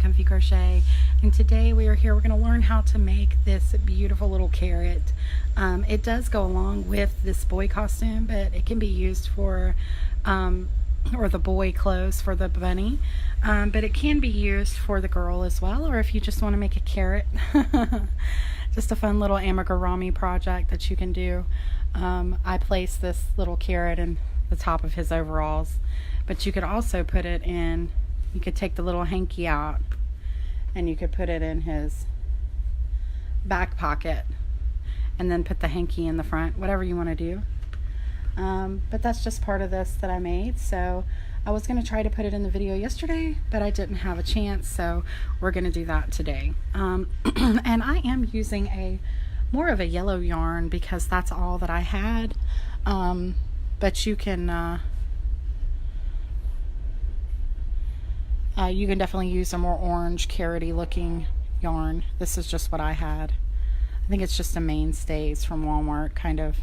Comfy Crochet, and today we're going to learn how to make this beautiful little carrot. It does go along with this boy costume, but it can be used for or the boy clothes for the bunny, but it can be used for the girl as well, or if you just want to make a carrot. Just a fun little amigurumi project that you can do. I placed this little carrot in the top of his overalls, but you could also put it in, you could take the little hanky out and you could put it in his back pocket and then put the hanky in the front, whatever you want to do. But that's just part of this that I made. So I was going to try to put it in the video yesterday, but I didn't have a chance, so we're going to do that today. And I am using more of a yellow yarn because that's all that I had. But you can definitely use a more orange carroty looking yarn. This is just what I had. I think it's just a Mainstays from Walmart, kind of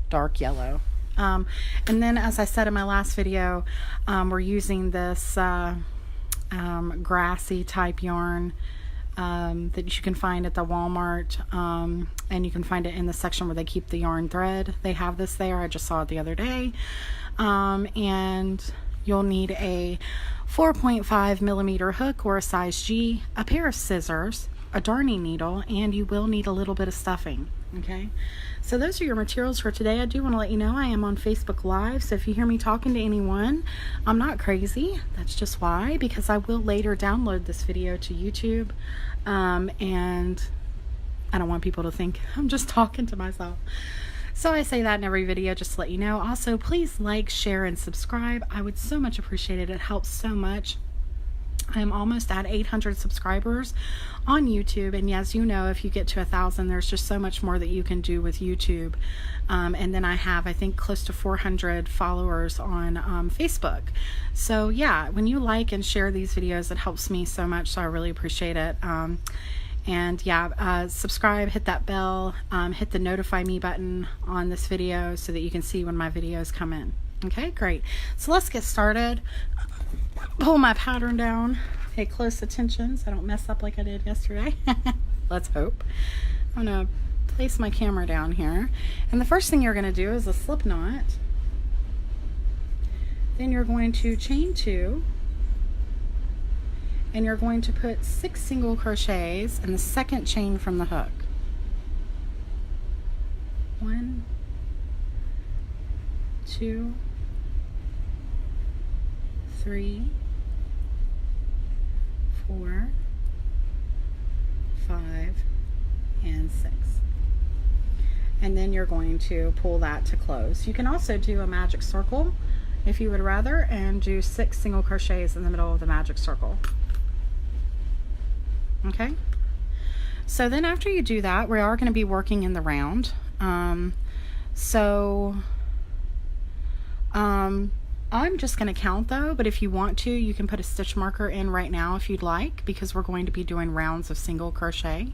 dark yellow. And then, as I said in my last video, we're using this grassy type yarn that you can find at the Walmart, and you can find it in the section where they keep the yarn thread. They have this there. I just saw it the other day. And you'll need a 4.5 millimeter hook or a size G, a pair of scissors, a darning needle, and you will need a little bit of stuffing. Okay, so those are your materials for today. I do want to let you know I am on Facebook Live, so if you hear me talking to anyone, I'm not crazy. That's just why, because I will later download this video to YouTube, and I don't want people to think I'm just talking to myself. So I say that in every video just to let you know. Also, please like, share, and subscribe. I would so much appreciate it. It helps so much. I am almost at 800 subscribers on YouTube, and as you know, if you get to 1,000, there's just so much more that you can do with YouTube. And then I have, I think, close to 400 followers on Facebook. So yeah, when you like and share these videos, it helps me so much, so I really appreciate it. And yeah, subscribe, hit that bell, hit the notify me button on this video so that you can see when my videos come in. Okay, great. So let's get started. Pull my pattern down. Pay close attention so I don't mess up like I did yesterday. Let's hope. I'm going to place my camera down here. And the first thing you're going to do is a slip knot. Then you're going to chain 2. And you're going to put 6 single crochets in the second chain from the hook. 1, 2, 3, 4, 5, and 6. And then you're going to pull that to close. You can also do a magic circle if you would rather, and do 6 single crochets in the middle of the magic circle. Okay, so then after you do that, we are going to be working in the round. I'm just going to count though, but if you want to, you can put a stitch marker in right now if you'd like, because we're going to be doing rounds of single crochet.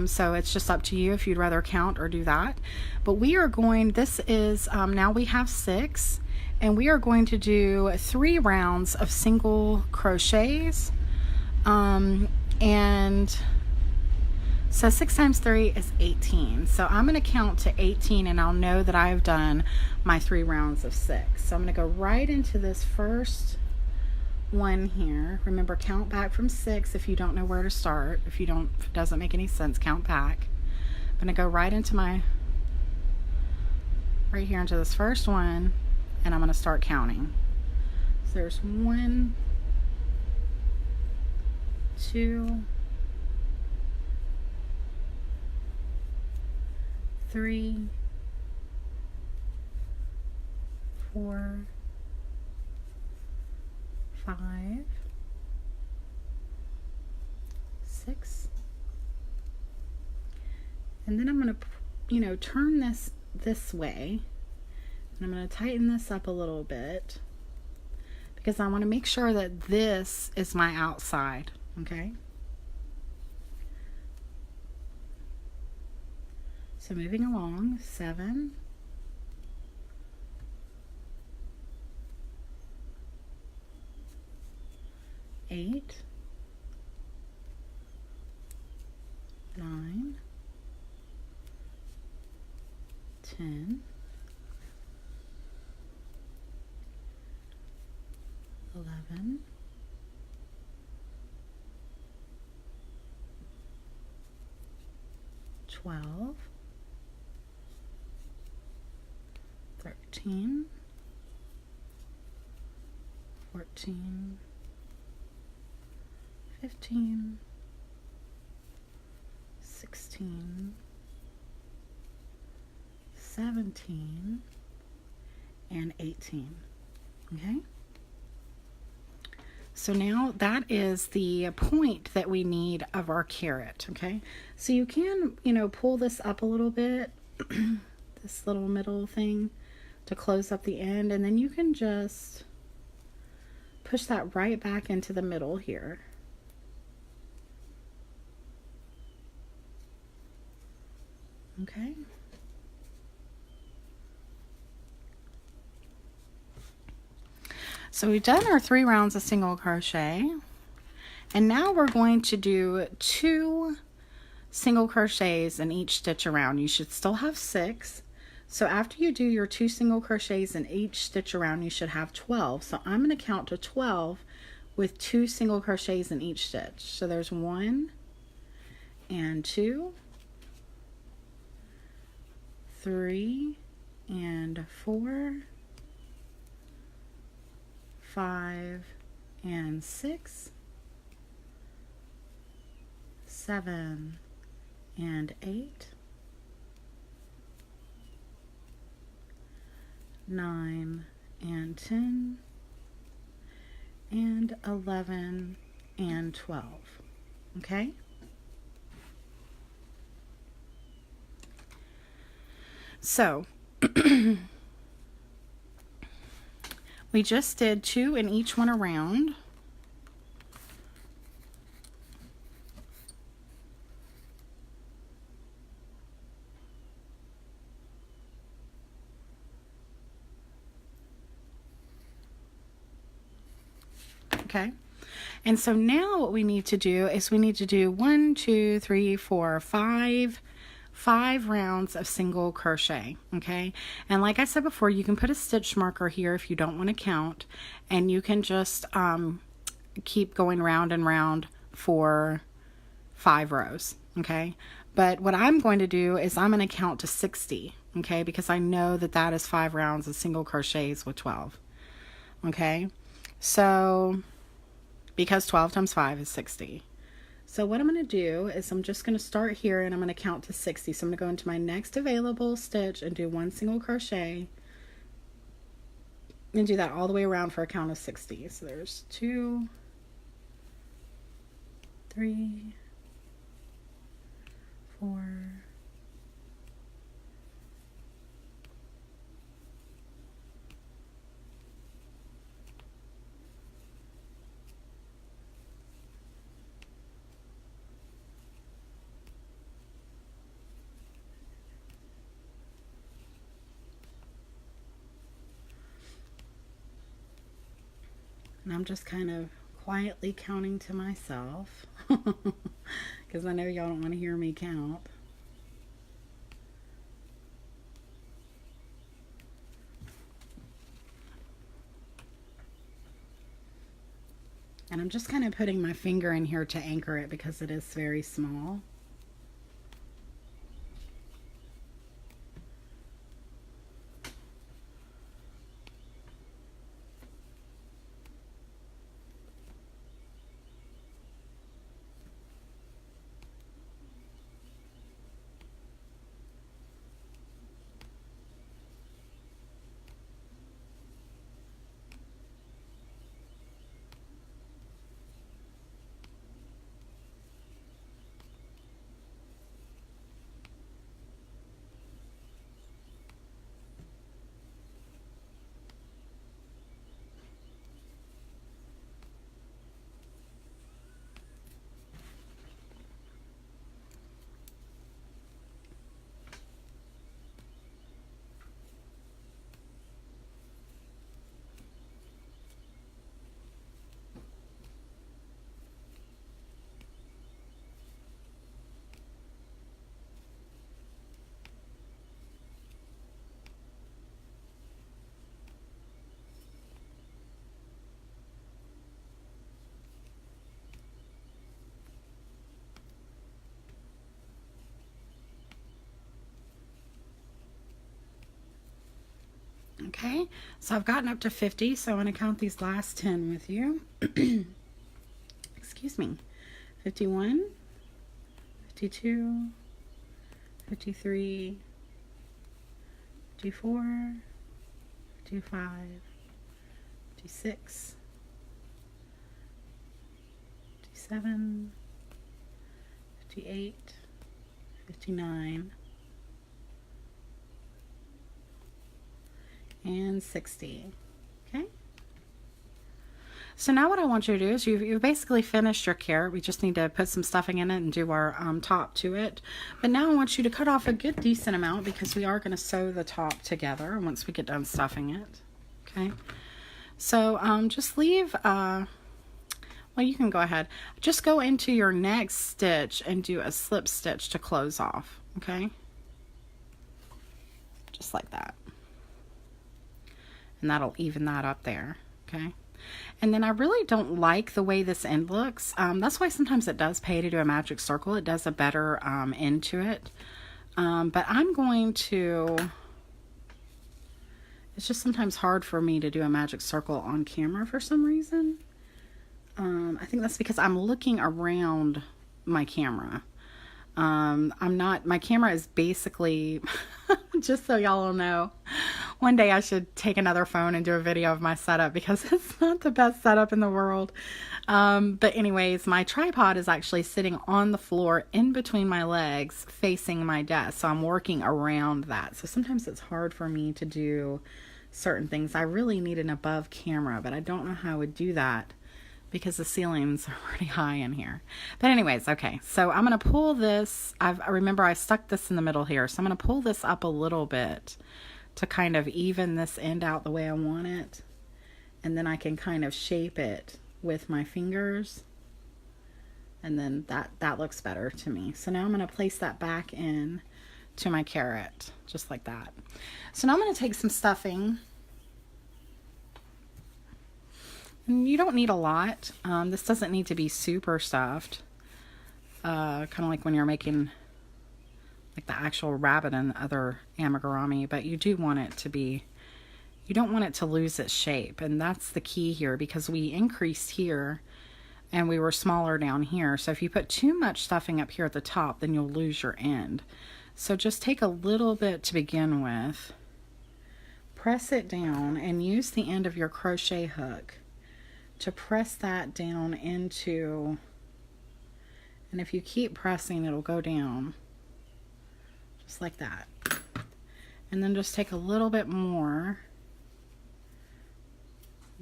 So it's just up to you if you'd rather count or do that. But we are going, this is, now we have 6, and we are going to do 3 rounds of single crochets. And so 6 times 3 is 18. So I'm going to count to 18 and I'll know that I've done my 3 rounds of 6. So I'm going to go right into this first one here. Remember, count back from 6 if you don't know where to start. If it doesn't make any sense, count back. I'm going to go right here into this first one, and I'm going to start counting. So there's 1, 2, 3, 4, 5, 6, and then I'm going to, turn this way, and I'm going to tighten this up a little bit because I want to make sure that this is my outside. Okay. So moving along, 7, 8, 9, 10, 11, 12, 13, 14, 15, 16, 17, and 18. Okay? So now that is the point that we need of our carrot. Okay? So you can, pull this up a little bit, this little middle thing, to close up the end, and then you can just push that right back into the middle here. Okay. So we've done our 3 rounds of single crochet, and now we're going to do 2 single crochets in each stitch around. You should still have 6. So after you do your 2 single crochets in each stitch around, you should have 12. So I'm going to count to 12 with 2 single crochets in each stitch. So there's 1 and 2, 3 and 4, 5 and 6, 7 and 8, 9 and 10, and 11 and 12. Okay? So we just did 2 in each one around. Okay, and so now what we need to do is we need to do 1, 2, 3, 4, 5 rounds of single crochet. Okay, and like I said before, you can put a stitch marker here if you don't want to count, and you can just keep going round and round for 5 rows. Okay, but what I'm going to do is I'm going to count to 60. Okay, because I know that that is 5 rounds of single crochets with 12. Okay, so because 12 times 5 is 60. So what I'm going to do is I'm just going to start here and I'm going to count to 60. So I'm going to go into my next available stitch and do 1 single crochet and do that all the way around for a count of 60. So there's 2, 3, 4, 5. And I'm just kind of quietly counting to myself because I know y'all don't want to hear me count. And I'm just kind of putting my finger in here to anchor it because it is very small. Okay, so I've gotten up to 50, so I'm going to count these last 10 with you. Excuse me. 51, 52, 53, 54, 55, 56, 57, 58, 59, and 60. Okay. So now what I want you to do is you've basically finished your carrot. We just need to put some stuffing in it and do our top to it. But now I want you to cut off a good decent amount because we are going to sew the top together once we get done stuffing it. Okay. So just leave, well, you can go ahead. Just go into your next stitch and do a slip stitch to close off. Okay. Just like that. And that'll even that up there. Okay. And then I really don't like the way this end looks. That's why sometimes it does pay to do a magic circle. It does a better end to it. But I'm going to, it's just sometimes hard for me to do a magic circle on camera for some reason. I think that's because I'm looking around my camera. My camera is basically, just so y'all will know, one day I should take another phone and do a video of my setup because it's not the best setup in the world. But anyways, my tripod is actually sitting on the floor in between my legs facing my desk. So I'm working around that. So sometimes it's hard for me to do certain things. I really need an above camera, but I don't know how I would do that because the ceilings are pretty high in here. But anyways, okay, so I'm going to pull this. I remember I stuck this in the middle here, so I'm going to pull this up a little bit to kind of even this end out the way I want it. And then I can kind of shape it with my fingers. And then that looks better to me. So now I'm going to place that back in to my carrot, just like that. So now I'm going to take some stuffing. And you don't need a lot. This doesn't need to be super stuffed. Kind of like when you're making like the actual rabbit and other amigurumi, but you do want it to be, you don't want it to lose its shape. And that's the key here because we increased here and we were smaller down here. So if you put too much stuffing up here at the top, then you'll lose your end. So just take a little bit to begin with, press it down and use the end of your crochet hook to press that down into, and if you keep pressing, it'll go down just like that. And then just take a little bit more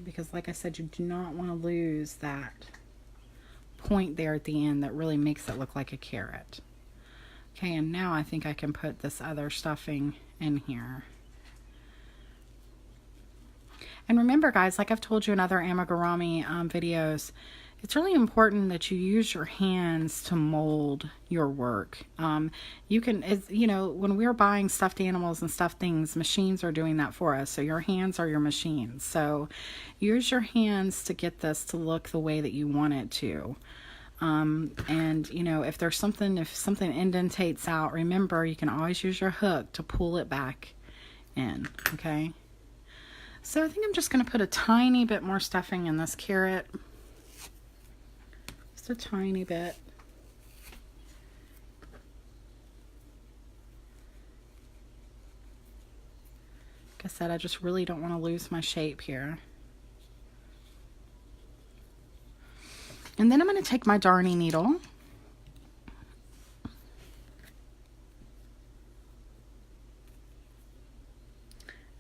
because like I said, you do not want to lose that point there at the end that really makes it look like a carrot. Okay, and now I think I can put this other stuffing in here. And remember guys, like I've told you in other amigurumi videos, it's really important that you use your hands to mold your work. You can, you know, when we're buying stuffed animals and stuffed things, machines are doing that for us. So your hands are your machines. So use your hands to get this to look the way that you want it to. And you know, if something indentates out, remember you can always use your hook to pull it back in. Okay. So I think I'm just going to put a tiny bit more stuffing in this carrot. Just a tiny bit. Like I said, I just really don't want to lose my shape here. And then I'm going to take my darning needle.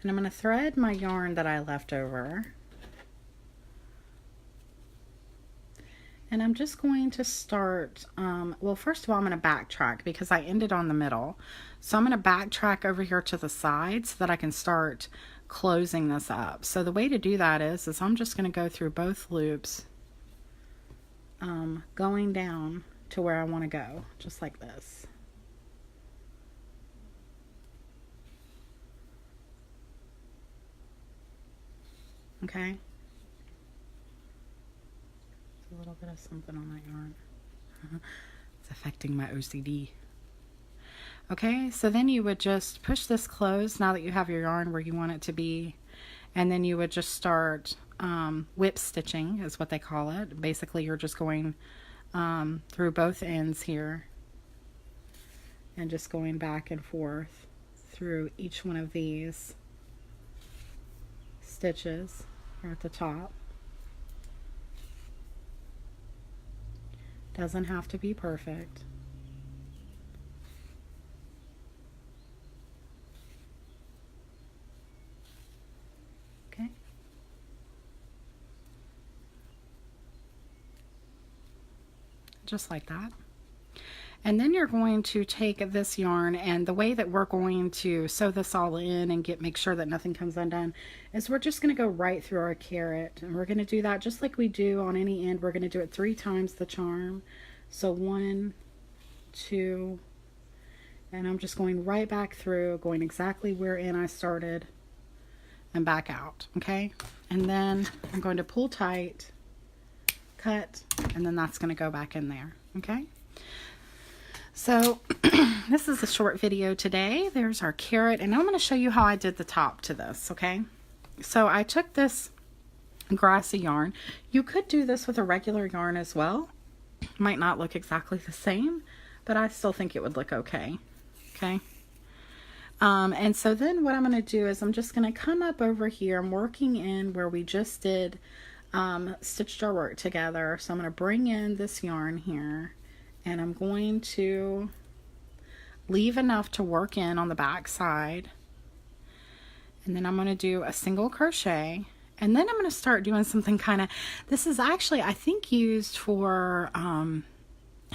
And I'm going to thread my yarn that I left over. And I'm just going to start, well, first of all, I'm going to backtrack because I ended on the middle. So I'm going to backtrack over here to the side so that I can start closing this up. So the way to do that is I'm just going to go through both loops, going down to where I want to go, just like this. Okay. A little bit of something on that yarn. It's affecting my OCD. Okay, so then you would just push this closed now that you have your yarn where you want it to be, And then you would just start whip stitching is what they call it. Basically you're just going through both ends here and just going back and forth through each one of these stitches here at the top. Doesn't have to be perfect. Okay. Just like that. And then you're going to take this yarn, and the way that we're going to sew this all in and make sure that nothing comes undone is we're just going to go right through our carrot, and we're going to do that just like we do on any end. We're going to do it 3 times the charm. So 1, 2, and I'm just going right back through, going exactly wherein I started and back out. Okay, and then I'm going to pull tight, cut, and then that's going to go back in there. Okay. So this is a short video today. There's our carrot, and I'm going to show you how I did the top to this. Okay, so I took this grassy yarn. You could do this with a regular yarn as well. Might not look exactly the same, but I still think it would look okay. Okay, and so then what I'm going to do is I'm just going to come up over here. I'm working in where we just did stitched our work together. So I'm going to bring in this yarn here, and I'm going to leave enough to work in on the back side, and then I'm going to do a single crochet, and then I'm going to start doing something kind of, this is actually I think used for I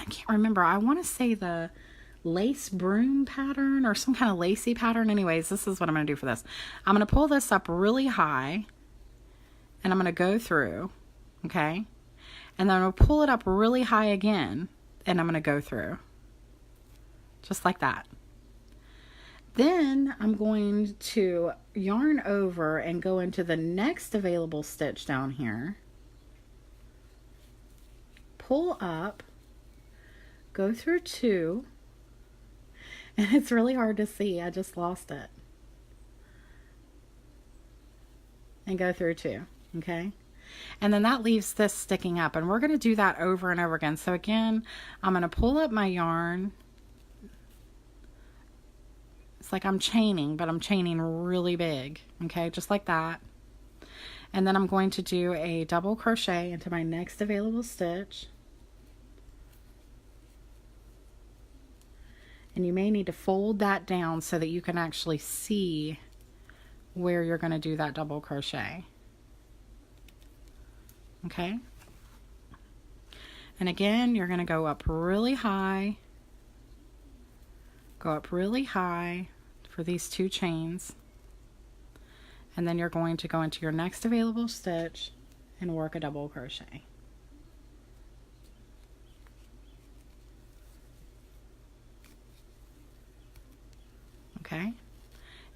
can't remember, I want to say the lace broom pattern or some kind of lacy pattern. Anyways, this is what I'm going to do for this. I'm going to pull this up really high, and I'm going to go through, okay, and then I'm going to pull it up really high again, and I'm going to go through just like that. Then I'm going to yarn over and go into the next available stitch down here, pull up, go through 2, and it's really hard to see, I just lost it, and go through 2. Okay, and then that leaves this sticking up, and we're going to do that over and over again. So again, I'm going to pull up my yarn. It's like I'm chaining, but I'm chaining really big. Okay, just like that. And then I'm going to do a double crochet into my next available stitch. And you may need to fold that down so that you can actually see where you're going to do that double crochet. Okay, and again you're going to go up really high, for these 2 chains, and then you're going to go into your next available stitch and work a double crochet. Okay,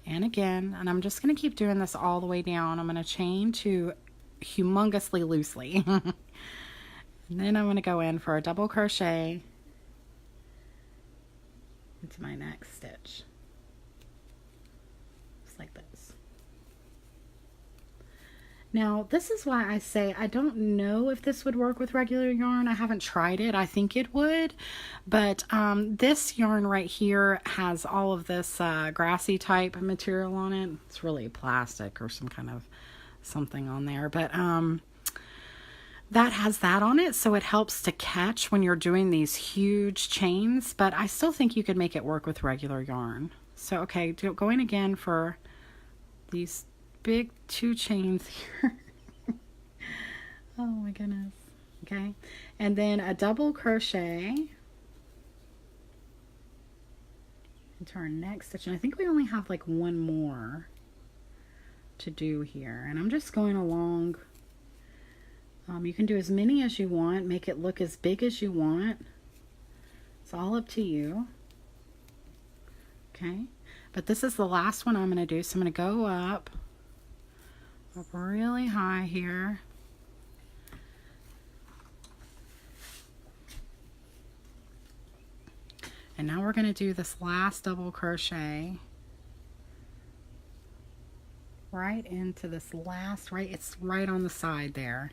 and again, and I'm just going to keep doing this all the way down. I'm going to chain to humongously loosely and then I'm going to go in for a double crochet into my next stitch, just like this. Now this is why I say I don't know if this would work with regular yarn. I haven't tried it. I think it would, but this yarn right here has all of this grassy type material on it. It's really plastic or some kind of something on there, but that has that on it, so it helps to catch when you're doing these huge chains, but I still think you could make it work with regular yarn. So okay, going again for these big 2 chains here. Oh my goodness. Okay, and then a double crochet into our next stitch, and I think we only have like 1 more to do here, and I'm just going along. You can do as many as you want, make it look as big as you want. It's all up to you. Okay, but this is the last one I'm going to do, so I'm going to go up really high here. And now we're going to do this last double crochet right into this last, it's right on the side there.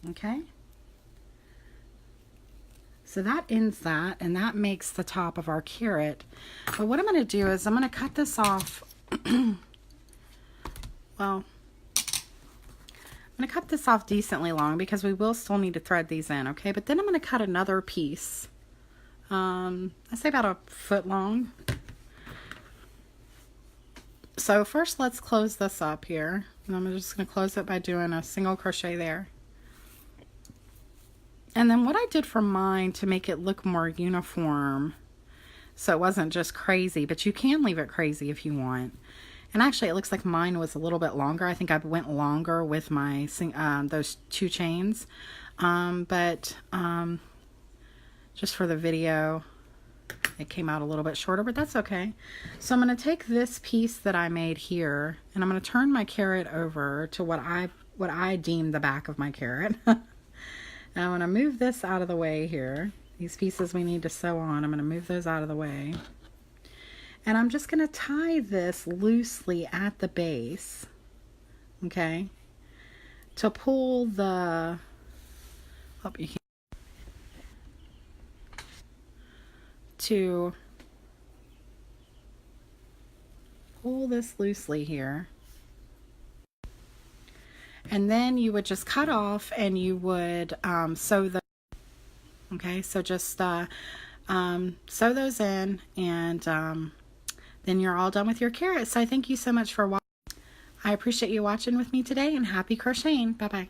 Okay. So that ends that, and that makes the top of our carrot. But what I'm going to do is I'm going to cut this off. Well, I'm going to cut this off decently long because we will still need to thread these in, okay? But then I'm going to cut another piece. I say about a foot long. So first let's close this up here. And I'm just going to close it by doing a single crochet there. And then what I did for mine to make it look more uniform, so it wasn't just crazy, but you can leave it crazy if you want. And actually it looks like mine was a little bit longer. I think I went longer with my those 2 chains. Just for the video, it came out a little bit shorter, but that's okay. So I'm going to take this piece that I made here, and I'm going to turn my carrot over to what I deem the back of my carrot. And I'm going to move this out of the way here. These pieces we need to sew on, I'm going to move those out of the way. And I'm just going to tie this loosely at the base, okay, to pull the, to pull this loosely here. And then you would just cut off and you would sew the, okay, so just sew those in, and then you're all done with your carrots. So I thank you so much for watching. I appreciate you watching with me today, and happy crocheting. Bye-bye.